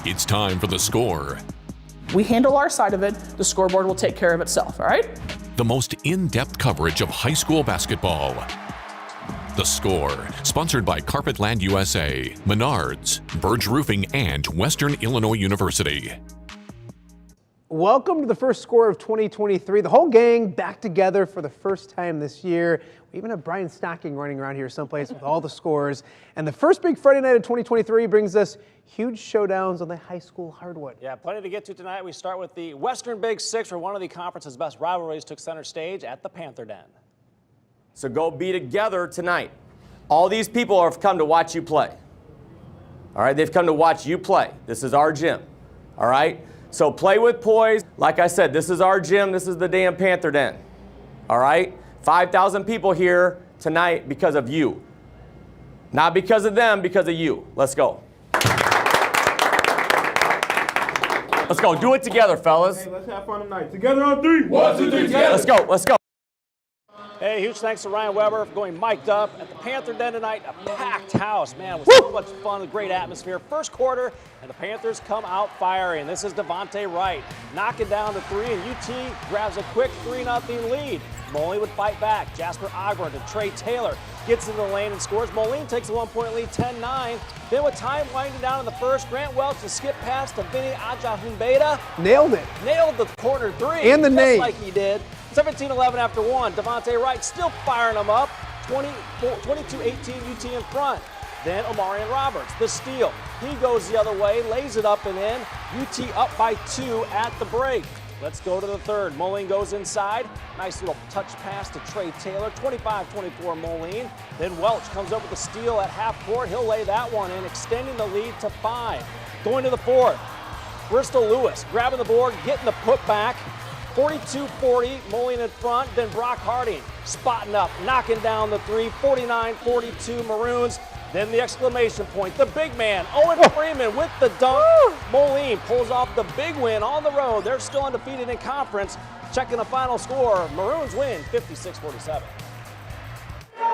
It's time for the score. We handle our side of it, the scoreboard will take care of itself, all right? The most in-depth coverage of high school basketball. The Score, sponsored by Carpetland USA, Menards, Burge Roofing, and Western Illinois University. Welcome to the first score of 2023. The whole gang back together for the first time this year. We even have Brian Stocking running around here someplace with all the scores. And the first big Friday night of 2023 brings us huge showdowns on the high school hardwood. Yeah, plenty to get to tonight. We start with the Western Big Six, where one of the conference's best rivalries took center stage at the Panther Den. So go be together tonight. All these people have come to watch you play. All right, they've come to watch you play. This is our gym. All right, so play with poise. Like I said, this is our gym. This is the damn Panther Den. All right, 5,000 people here tonight because of you. Not because of them, because of you. Let's go. Let's go. Do it together, fellas. Hey, let's have fun tonight. Together on three. 1, 2, 3, together. Let's go. Let's go. Hey, huge thanks to Ryan Weber for going mic'd up at the Panther Den tonight. A packed house, man, with so much fun, a great atmosphere. First quarter, and the Panthers come out firing. This is Devontae Wright knocking down the three, and UT grabs a quick 3-0 lead. Moline would fight back. Jasper Ogburn to Trey Taylor. Gets into the lane and scores. Moline takes a 1-point lead, 10-9. Then with time winding down in the first, Grant Welch to skip past to Vinny Ajahumbeda. Nailed it. Nailed the corner three. And the name. Like he did. 17-11 after one. Devontae Wright still firing them up. 22-18 UT in front. Then Omarion Roberts, the steal. He goes the other way, lays it up and in. UT up by 2 at the break. Let's go to the third. Moline goes inside. Nice little touch pass to Trey Taylor. 25-24 Moline. Then Welch comes up with the steal at half court. He'll lay that one in, extending the lead to 5. Going to the fourth. Bristol Lewis grabbing the board, getting the putback. 42-40, Moline in front. Then Brock Harding spotting up, knocking down the three. 49-42 Maroons. Then the exclamation point, the big man, Owen Freeman with the dunk. Moline pulls off the big win on the road. They're still undefeated in conference. Checking the final score, Maroons win 56-47.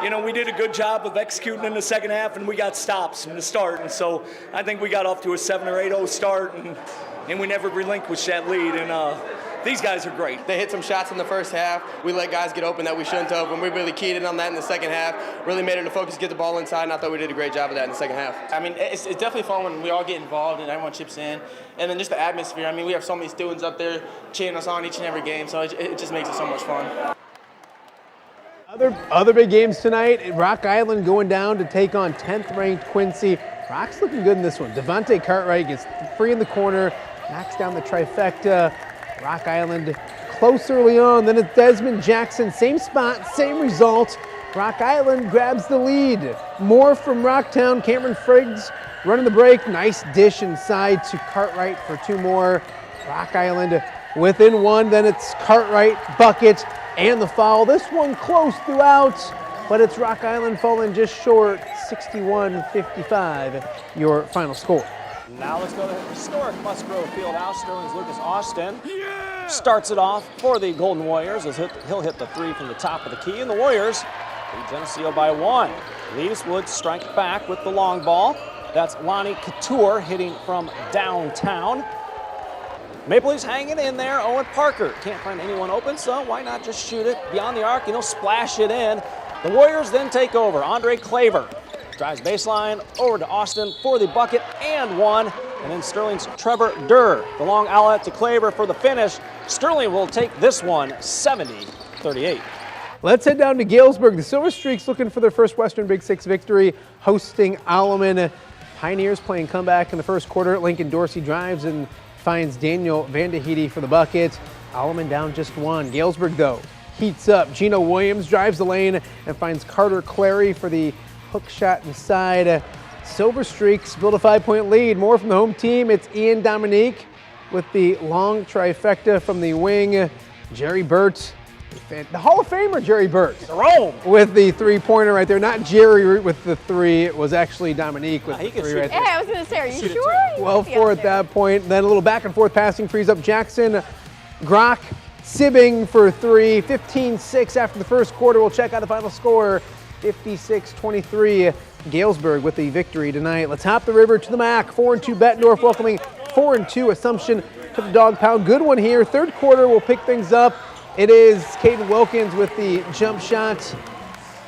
You know, we did a good job of executing in the second half, and we got stops from the start. And so I think we got off to a 7 or 8-0 start, and we never relinquished that lead. And these guys are great. They hit some shots in the first half. We let guys get open that we shouldn't have, and we really keyed in on that in the second half. Really made it a focus, get the ball inside, and I thought we did a great job of that in the second half. I mean, it's definitely fun when we all get involved and everyone chips in. And then just the atmosphere. I mean, we have so many students up there cheering us on each and every game, so it just makes it so much fun. Other big games tonight. Rock Island going down to take on 10th-ranked Quincy. Rock's looking good in this one. Devontae Cartwright gets free in the corner, knocks down the trifecta. Rock Island close early on. Then it's Desmond Jackson. Same spot, same result. Rock Island grabs the lead. More from Rocktown. Cameron Friggs running the break. Nice dish inside to Cartwright for 2 more. Rock Island within 1. Then it's Cartwright, bucket, and the foul. This one close throughout, but it's Rock Island falling just short. 61-55, your final score. Now let's go to the historic Musgrove Fieldhouse. Sterling's Lucas Austin starts it off for the Golden Warriors as he'll hit the three from the top of the key, and the Warriors lead Geneseo by 1. Leaveswood strike back with the long ball. That's Lonnie Couture hitting from downtown. Maple Leafs hanging in there. Owen Parker can't find anyone open, so why not just shoot it beyond the arc and he'll splash it in. The Warriors then take over. Andre Claver drives baseline over to Austin for the bucket and 1. And then Sterling's Trevor Durr, the long outlet to Claver for the finish. Sterling will take this one 70-38. Let's head down to Galesburg. The Silver Streaks looking for their first Western Big Six victory, hosting Alleman. Pioneers playing comeback in the first quarter. Lincoln Dorsey drives and finds Daniel Vandehede for the bucket. Alleman down just 1. Galesburg, though, heats up. Gino Williams drives the lane and finds Carter Clary for the hook shot inside. Silver Streaks build a 5-point lead. More from the home team. It's Ian Dominique with the long trifecta from the wing. Jerry Burt, the Hall of Famer Jerry Burt, with the 3-pointer right there. Not Jerry with the 3. It was actually Dominique with the 3 right there. Yeah, I was going to say, are you sure? 12-4 at that point. Then a little back and forth passing frees up Jackson. Grock, Sibbing for 3. 15-6 after the first quarter. We'll check out the final score. 56-23. Galesburg with the victory tonight. Let's hop the river to the MAC. 4-2 Bettendorf welcoming 4-2. Assumption to the dog pound. Good one here. Third quarter, we'll pick things up. It is Caden Wilkins with the jump shot.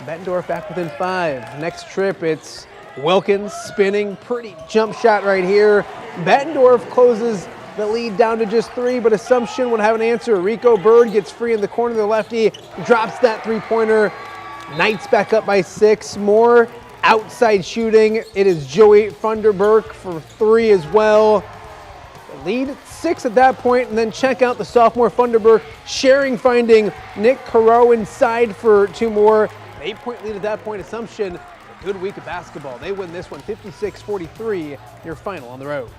Bettendorf back within 5. Next trip, it's Wilkins spinning. Pretty jump shot right here. Bettendorf closes the lead down to just 3, but Assumption would have an answer. Rico Bird gets free in the corner. The lefty drops that three-pointer. Knights back up by 6. More outside shooting. It is Joey Funderburk for 3 as well. The lead at 6 at that point, and then check out the sophomore Funderburk sharing, finding Nick Caro inside for 2 more. An 8-point lead at that point. Assumption, a good week of basketball. They win this one 56-43, your final on the road.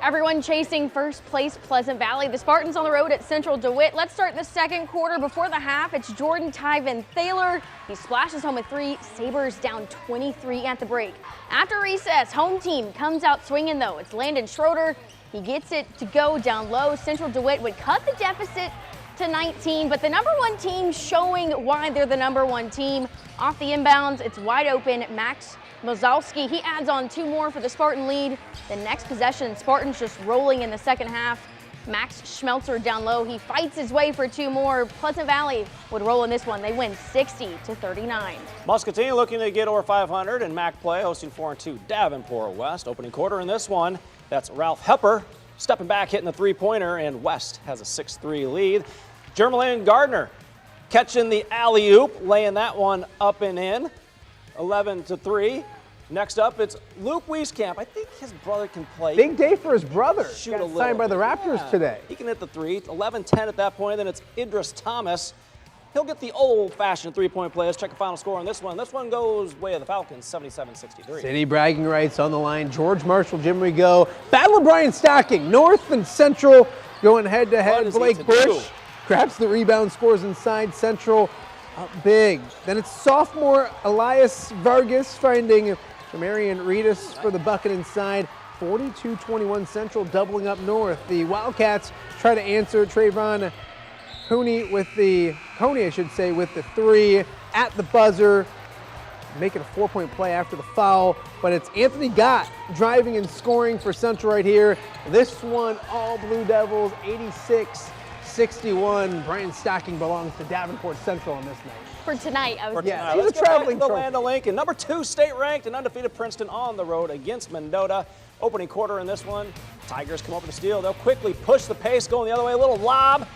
Everyone chasing first place Pleasant Valley. The Spartans on the road at Central DeWitt. Let's start the second quarter. Before the half, it's Jordan Tyven Thaler. He splashes home a 3. Sabres down 23 at the break. After recess, home team comes out swinging though. It's Landon Schroeder. He gets it to go down low. Central DeWitt would cut the deficit to 19, but the number 1 team showing why they're the number 1 team. Off the inbounds, it's wide open. Max Mozalski, he adds on 2 more for the Spartan lead. The next possession, Spartans just rolling in the second half. Max Schmelzer down low, he fights his way for 2 more. Pleasant Valley would roll in this one. They win 60-39. Muscatine looking to get over 500 in MAC play, hosting 4-2 Davenport West. Opening quarter in this one, that's Ralph Hepper stepping back, hitting the three-pointer, and West has a 6-3 lead. Jermaine Gardner catching the alley-oop, laying that one up and in. 11-3. Next up, it's Luke Wieskamp. I think his brother can play. Big day for his brother. Shoot Got a little. signed by the Raptors today. He can hit the 3. 11-10 at that point. Then it's Idris Thomas. He'll get the old-fashioned three-point play. Let's check the final score on this one. This one goes way of the Falcons, 77-63. City bragging rights on the line. George Marshall, Jim Rigo. Battle of Brian Stocking. North and Central going head-to-head. Blake Bush grabs the rebound, scores inside. Central up big. Then it's sophomore Elias Vargas finding Marion Reedus for the bucket inside. 42-21 Central doubling up North. The Wildcats try to answer. Trayvon Coney with the 3 at the buzzer, making a 4-point play after the foul, but it's Anthony Gott driving and scoring for Central right here. This one, all Blue Devils, 86-61. Brian Stocking belongs to Davenport Central on this night. For tonight, I was Yeah, Let's he's a go back traveling to the trophy. Land of Lincoln. Number 2 state-ranked and undefeated Princeton on the road against Mendota. Opening quarter in this one, Tigers come up with a steal. They'll quickly push the pace, going the other way. A little lob.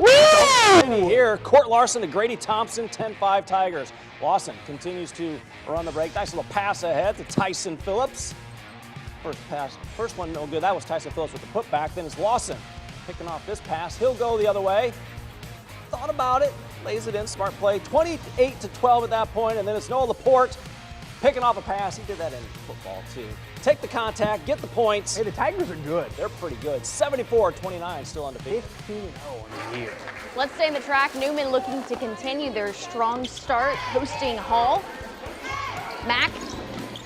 Here, Court Larson to Grady Thompson, 10-5 Tigers. Lawson continues to run the break. Nice little pass ahead to Tyson Phillips. First one no good. That was Tyson Phillips with the putback. Then it's Lawson picking off this pass. He'll go the other way. Thought about it, lays it in, smart play. 28-12 at that point, and then it's Noah Laporte picking off a pass. He did that in football too. Take the contact, get the points. Hey, the Tigers are good. They're pretty good. 74-29, still undefeated. 15-0 on the year. Let's stay in the track. Newman looking to continue their strong start, hosting Hall. Mac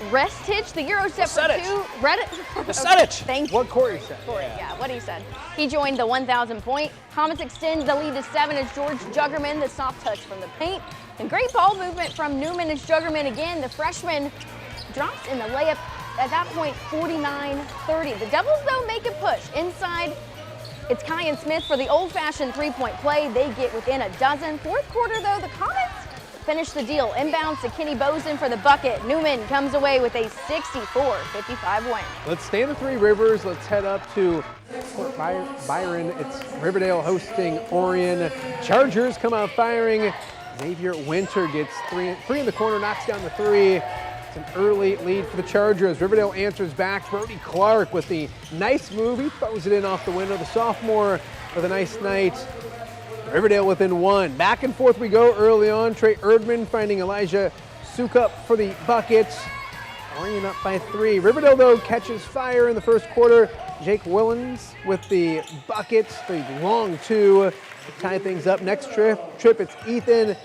Restich, the Euro step for 2. Restich. Thank you. What Corey said. Yeah, what he said. He joined the 1,000 point. Comets extend the lead to 7 as George Juggerman, the soft touch from the paint. And great ball movement from Newman as Juggerman again. The freshman drops in the layup. At that point, 49-30. The Devils, though, make a push. Inside, it's Kyan Smith for the old-fashioned three-point play. They get within a dozen. Fourth quarter, though, the Comets finish the deal. Inbounds to Kenny Bozen for the bucket. Newman comes away with a 64-55 win. Let's stay in the Three Rivers. Let's head up to Fort Byron. It's Riverdale hosting Orion. Chargers come out firing. Xavier Winter gets three in the corner, knocks down the 3. It's an early lead for the Chargers. Riverdale answers back. Brody Clark with the nice move. He throws it in off the window. The sophomore with a nice night. Riverdale within 1. Back and forth we go early on. Trey Erdman finding Elijah Sukup for the bucket. Orion up by 3. Riverdale, though, catches fire in the first quarter. Jake Willens with the bucket. The long 2 to tie things up. Next trip it's Ethan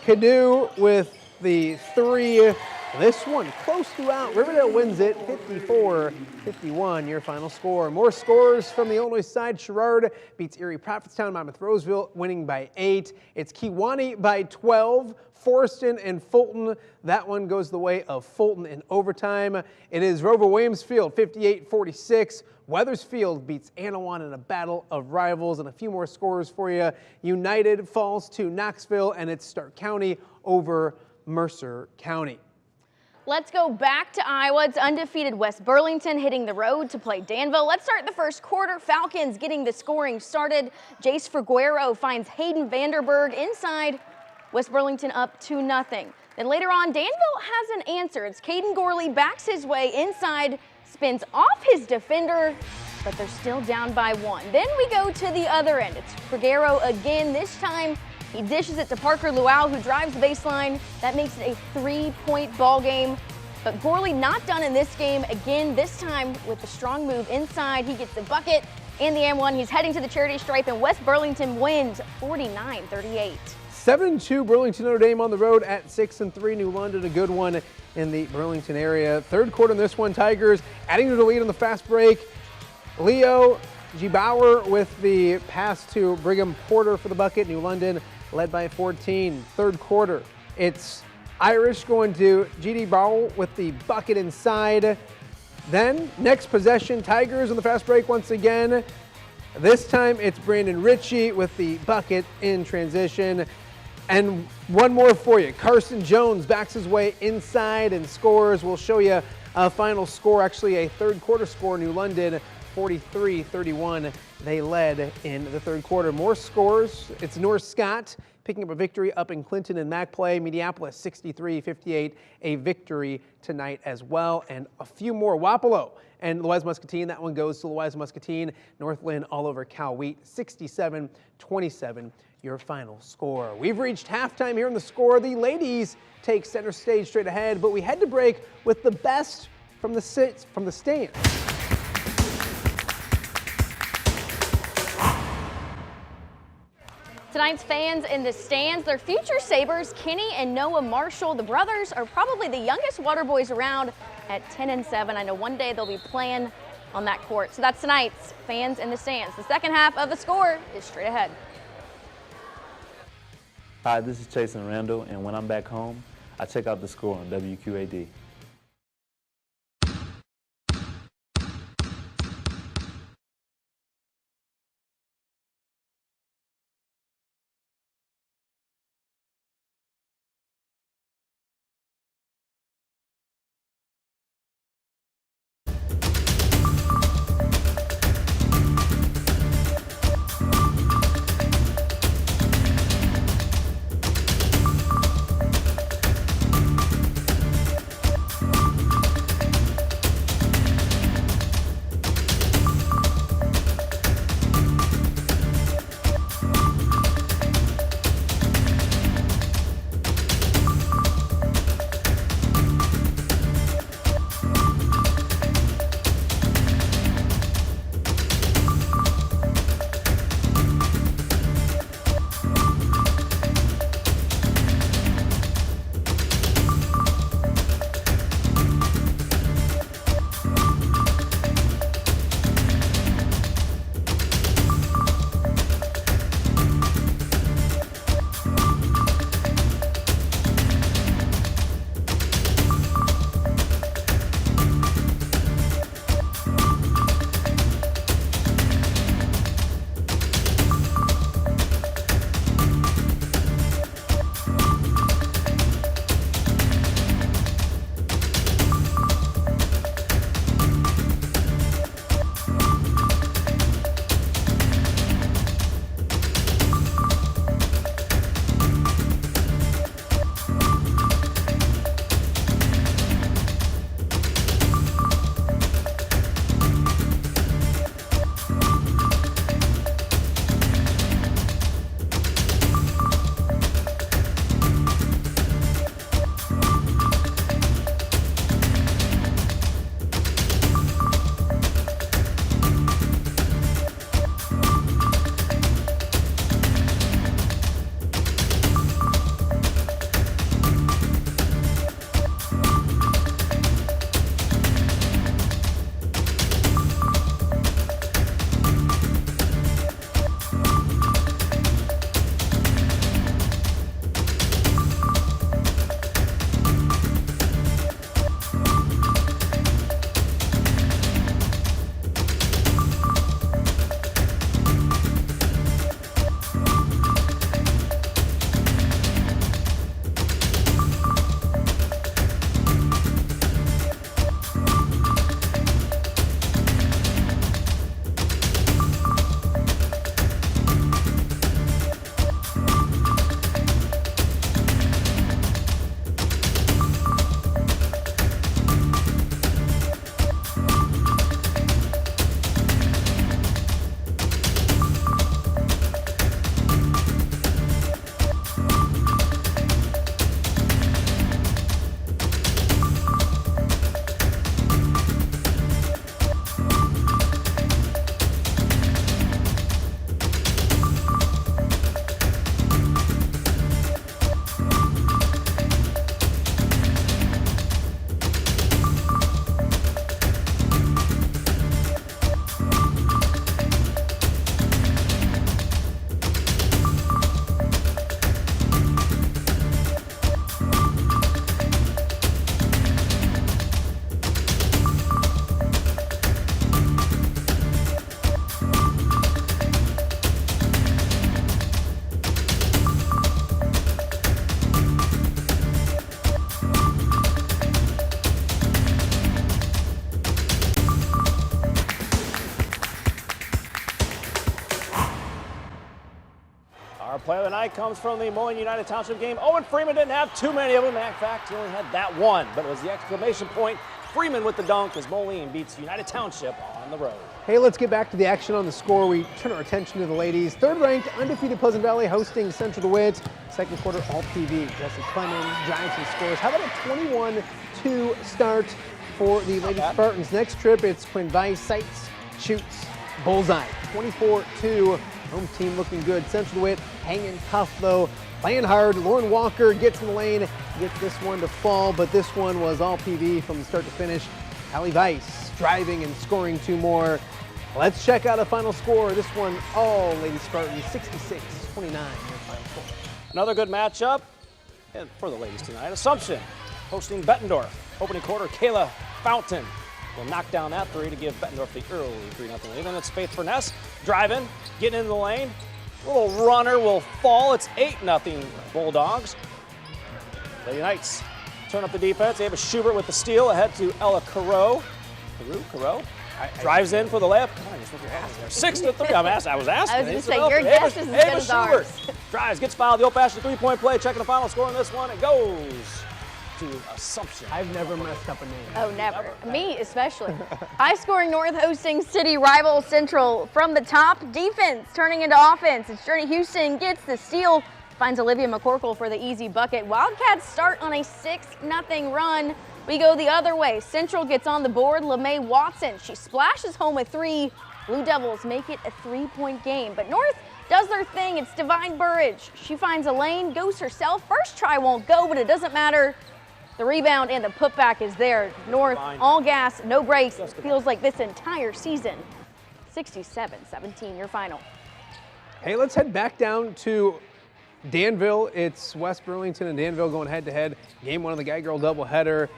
Cadu with the 3. This one close throughout. Riverdale wins it 54-51, your final score. More scores from the Illinois side. Sherrard beats Erie Prophetstown. Monmouth Roseville winning by 8. It's Kewanee by 12. Forston and Fulton. That one goes the way of Fulton in overtime. It is Rover Williamsfield 58-46. Weathersfield beats Anawan in a battle of rivals, and a few more scores for you. United falls to Knoxville, and it's Stark County over Mercer County. Let's go back to Iowa. It's undefeated West Burlington hitting the road to play Danville. Let's start the first quarter. Falcons getting the scoring started. Jace Figuero finds Hayden Vanderberg inside. West Burlington up 2-0. Then later on, Danville has an answer. It's Caden Gorley backs his way inside, spins off his defender, but they're still down by 1. Then we go to the other end. It's Figuero again. This time, he dishes it to Parker Luau, who drives the baseline. That makes it a 3-point ball game. But Gorley not done in this game. Again, this time with the strong move inside. He gets the bucket and the M1. He's heading to the charity stripe, and West Burlington wins 49-38. 7-2 Burlington Notre Dame on the road at 6-3 New London, a good one in the Burlington area. Third quarter in this one, Tigers adding to the lead on the fast break. Leo G. Bauer with the pass to Brigham Porter for the bucket. New London led by 14. Third quarter, it's Irish going to G.D. Bauer with the bucket inside. Then next possession, Tigers on the fast break once again. This time it's Brandon Ritchie with the bucket in transition. And one more for you. Carson Jones backs his way inside and scores. We'll show you a final score, actually a third quarter score. New London 43-31. They led in the third quarter. More scores. It's North Scott picking up a victory up in Clinton and Mac play. Minneapolis 63-58. A victory tonight as well. And a few more. Wapello and Louisa Muscatine. That one goes to Louisa Muscatine. Northland all over Cal Wheat 67-27. Your final score. We've reached halftime here in the score. The ladies take center stage straight ahead, but we had to break with the best from the stands. Tonight's fans in the stands, their future Sabres, Kenny and Noah Marshall. The brothers are probably the youngest water boys around at 10-7. I know one day they'll be playing on that court. So that's tonight's fans in the stands. The second half of the score is straight ahead. Hi, this is Chasen Randall, and when I'm back home, I check out the score on WQAD. Play of the night comes from the Moline United Township game. Owen Freeman didn't have too many of them. In fact, he only had that one, but it was the exclamation point. Freeman with the dunk as Moline beats United Township on the road. Hey, let's get back to the action on the score. We turn our attention to the ladies. Third-ranked, undefeated Pleasant Valley hosting Central DeWitt. Second quarter, all PV. Jesse Clemens drives and scores. How about a 21-2 start for the Lady Spartans? Next trip, it's Quinn Weiss. Sights, shoots, bullseye. 24-2. Home team looking good. Central DeWitt hanging tough, though. Playing hard. Lauren Walker gets in the lane, gets this one to fall, but this one was all PV from start to finish. Allie Weiss driving and scoring 2 more. Let's check out a final score. This one, all Lady Spartans, 66-29. Another good matchup for the ladies tonight. Assumption hosting Bettendorf. Opening quarter, Kayla Fountain will knock down that 3 to give Bettendorf the early 3-0 lead. Then it's Faith Furness driving, getting into the lane. Little runner will fall. It's 8-0 Bulldogs. Lady Knights turn up the defense. Ava Schubert with the steal ahead to Ella Carew. Drives in for the layup. Come on, just with your hands there. 6-3. I was asking. I was going to say, your guess is as good as ours. Drives, gets fouled. The old-fashioned three-point play. Checking the final score on this one. It goes to Assumption. I've never messed up a name. Oh, never. Me especially. High-scoring North hosting city rival Central. From the top, defense turning into offense. It's Journey Houston gets the steal. Finds Olivia McCorkle for the easy bucket. Wildcats start on a 6-0 run. We go the other way. Central gets on the board. LeMay Watson, she splashes home a 3. Blue Devils make it a 3-point game. But North does their thing. It's Divine Burridge. She finds a lane, goes herself. First try won't go, but it doesn't matter. The rebound and the putback is there. North, all gas, no brakes. It feels like this entire season. 67-17, your final. Hey, let's head back down to Danville. It's West Burlington and Danville going head-to-head. Game 1 of the Guy-Girl doubleheader.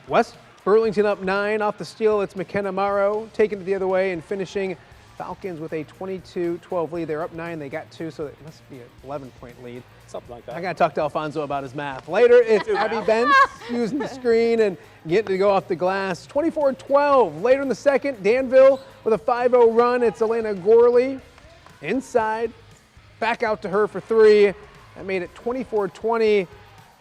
West Burlington up 9 off the steal. It's McKenna Morrow taking it the other way and finishing. Falcons with a 22-12 lead. They're up 9. They got 2, so it must be an 11-point lead. Something like that. I got to talk to Alfonso about his math. Later, it's Abby Benz using the screen and getting to go off the glass. 24-12. Later in the second, Danville with a 5-0 run. It's Elena Gorley inside. Back out to her for 3. That made it 24-20.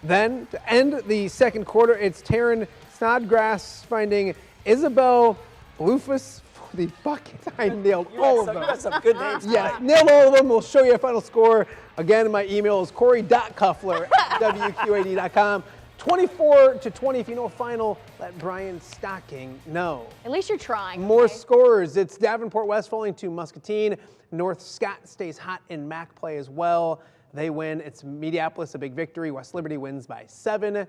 Then, to end the second quarter, it's Taryn Snodgrass finding Isabel Blufus for the bucket. I nailed all of them. You got some good names. Yeah, nailed all of them. We'll show you a final score. Again, my email is corey.cuffler@wqad.com. 24-20. If you know a final, let Brian Stocking know. At least you're trying. More scores. It's Davenport West falling to Muscatine. North Scott stays hot in MAC play as well. They win. It's Mediapolis, a big victory. West Liberty wins by 7.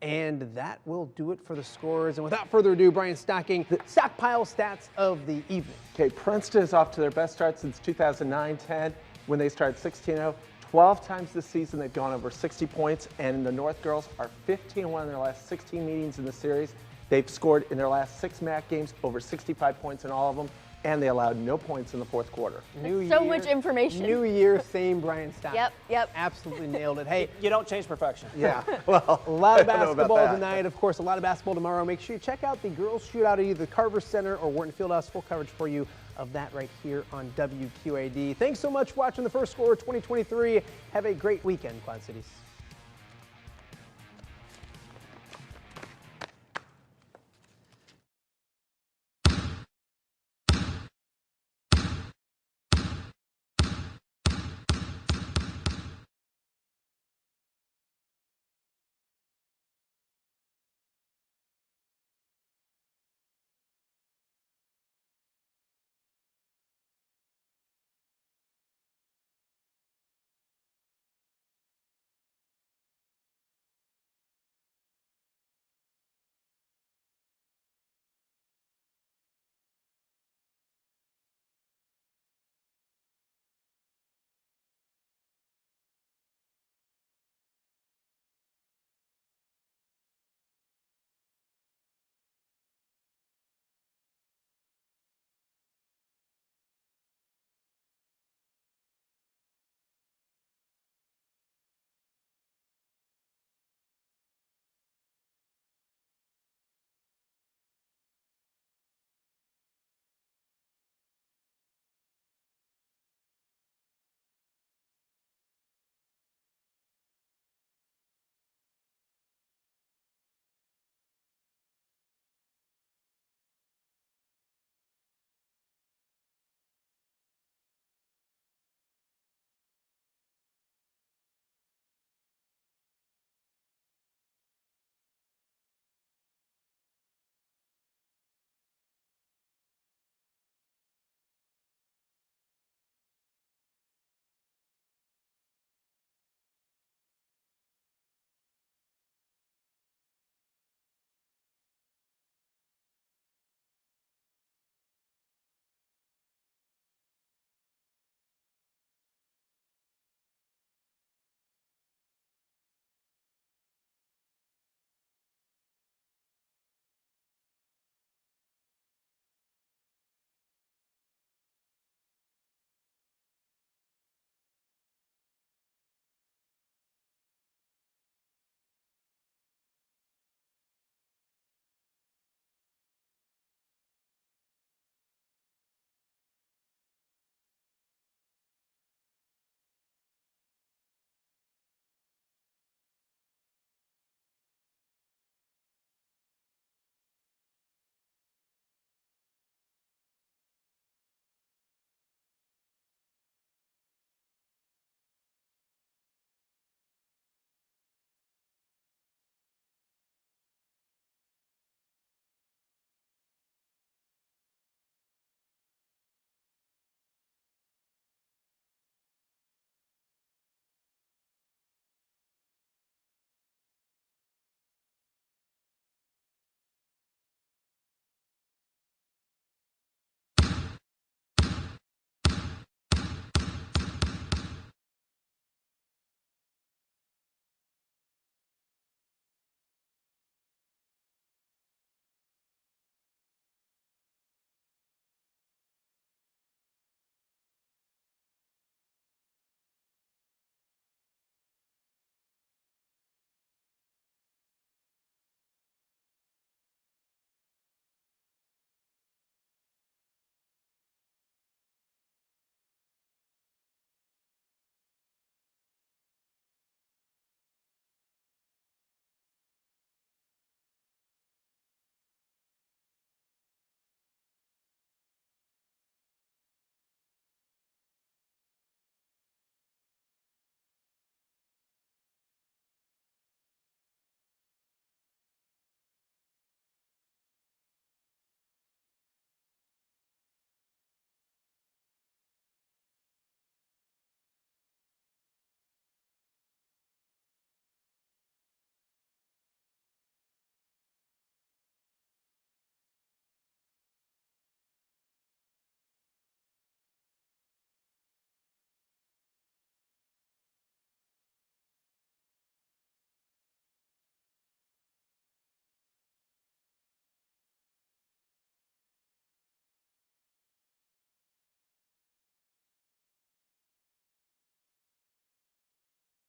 And that will do it for the scores. And without further ado, Brian Stocking, the stockpile stats of the evening. Okay, Princeton is off to their best start since 2009-10 when they started 16-0. 12 times this season they've gone over 60 points, and the North girls are 15-1 in their last 16 meetings in the series. They've scored in their last 6 MAC games over 65 points in all of them, and they allowed no points in the fourth quarter. So much information. New year, same Brian Stocking. Yep. Absolutely nailed it. Hey, You don't change perfection. Yeah, well, a lot of I don't know about basketball that. tonight. Of course, a lot of basketball tomorrow. Make sure you check out the girls' shootout at either Carver Center or Wharton Fieldhouse. Full coverage for you of that right here on WQAD. Thanks so much for watching the First Score 2023. Have a great weekend, Quad Cities.